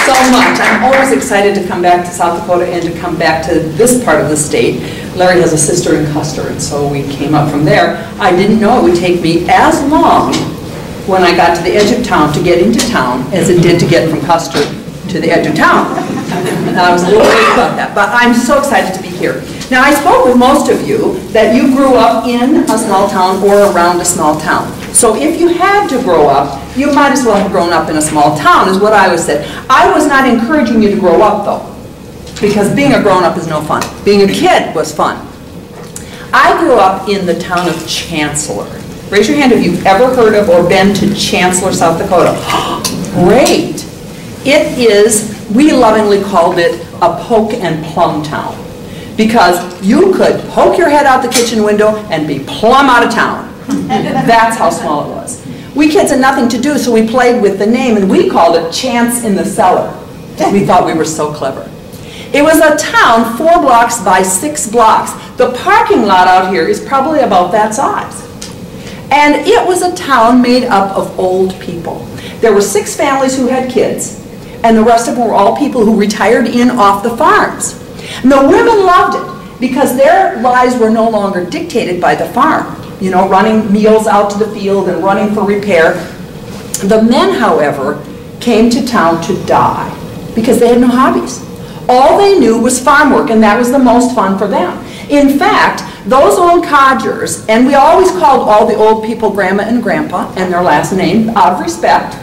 So much. I'm always excited to come back to South Dakota and to come back to this part of the state. Larry has a sister in Custer, and so we came up from there. I didn't know it would take me as long when I got to the edge of town to get into town as it did to get from Custer to the edge of town. And I was a little worried about that, but I'm so excited to be here. Now, I spoke with most of you that you grew up in a small town or around a small town. So if you had to grow up, you might as well have grown up in a small town, is what I always said. I was not encouraging you to grow up, though, because being a grown-up is no fun. Being a kid was fun. I grew up in the town of Chancellor. Raise your hand if you've ever heard of or been to Chancellor, South Dakota. Great. It is, we lovingly called it a poke and plum town, because you could poke your head out the kitchen window and be plumb out of town. That's how small it was. We kids had nothing to do, so we played with the name, and we called it Chance in the Cellar. We thought we were so clever. It was a town 4 blocks by 6 blocks. The parking lot out here is probably about that size. And it was a town made up of old people. There were 6 families who had kids, and the rest of them were all people who retired in off the farms. And the women loved it because their lives were no longer dictated by the farm. You know, running meals out to the field and running for repair. The men, however, came to town to die because they had no hobbies. All they knew was farm work, and that was the most fun for them. In fact, those old codgers, and we always called all the old people Grandma and Grandpa, and their last name, out of respect,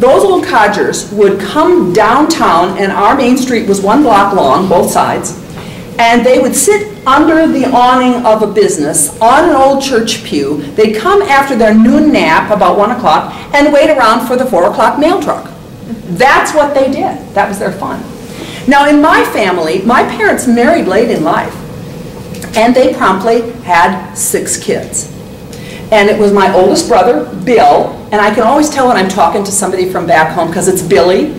those old codgers would come downtown, and our main street was 1 block long, both sides, and they would sit under the awning of a business on an old church pew. They'd come after their noon nap, about 1 o'clock, and wait around for the 4 o'clock mail truck. That's what they did. That was their fun. Now, in my family, my parents married late in life, and they promptly had 6 kids. And it was my oldest brother, Bill, and I can always tell when I'm talking to somebody from back home because it's Billy,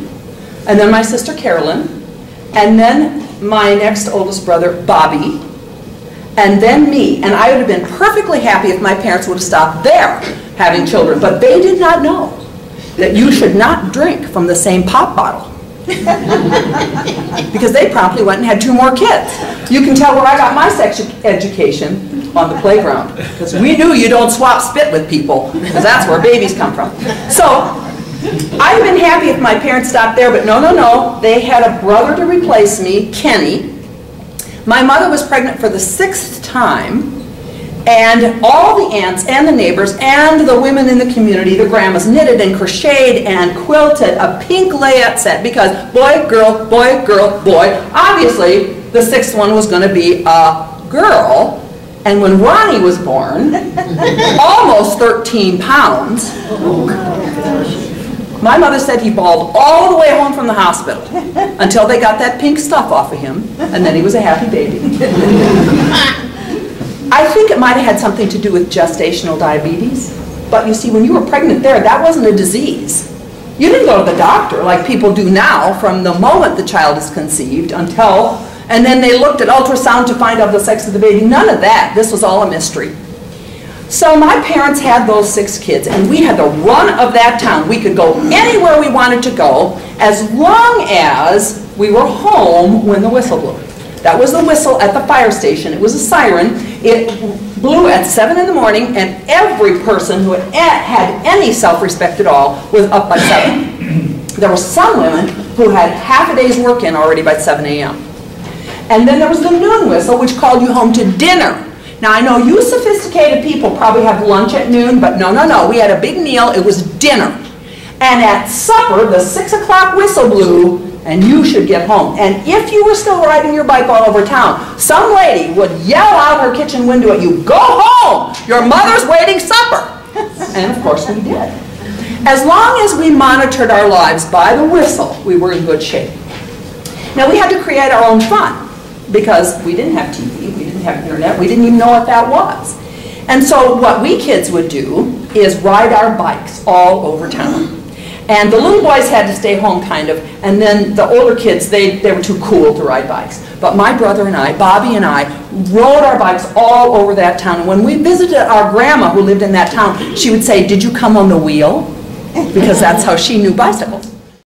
and then my sister Carolyn, and then my next oldest brother, Bobby, and then me. And I would have been perfectly happy if my parents would have stopped there having children, but they did not know that you should not drink from the same pop bottle. Because they promptly went and had 2 more kids. You can tell where I got my sex education on the playground, because we knew you don't swap spit with people, because that's where babies come from. So I'd have been happy if my parents stopped there, but no, no, no. They had a brother to replace me, Kenny. My mother was pregnant for the 6th time, and all the aunts and the neighbors and the women in the community, the grandmas, knitted and crocheted and quilted a pink layette set because boy, girl, boy, girl, boy. Obviously, the 6th one was going to be a girl. And when Ronnie was born, almost 13 pounds, my mother said he bawled all the way home from the hospital until they got that pink stuff off of him, and then he was a happy baby. I think it might have had something to do with gestational diabetes, but you see, when you were pregnant there, that wasn't a disease. You didn't go to the doctor like people do now from the moment the child is conceived until, and then they looked at ultrasound to find out the sex of the baby. None of that. This was all a mystery. So my parents had those 6 kids, and we had the run of that town. We could go anywhere we wanted to go as long as we were home when the whistle blew. That was the whistle at the fire station. It was a siren. It blew at 7 in the morning, and every person who had any self-respect at all was up by 7. There were some women who had half a day's work in already by 7 a.m. And then there was the noon whistle, which called you home to dinner. Now, I know you sophisticated people probably have lunch at noon, but no, no, no. We had a big meal. It was dinner. And at supper, the 6 o'clock whistle blew, and you should get home. And if you were still riding your bike all over town, some lady would yell out her kitchen window at you, "Go home! Your mother's waiting supper!" And of course we did. As long as we monitored our lives by the whistle, we were in good shape. Now, we had to create our own fun because we didn't have TV, we didn't have internet, we didn't even know what that was. And so what we kids would do is ride our bikes all over town. And the little boys had to stay home, kind of, and then the older kids, they were too cool to ride bikes. But my brother and I, Bobby and I, rode our bikes all over that town. And when we visited our grandma who lived in that town, she would say, "Did you come on the wheel?" Because that's how she knew bicycles.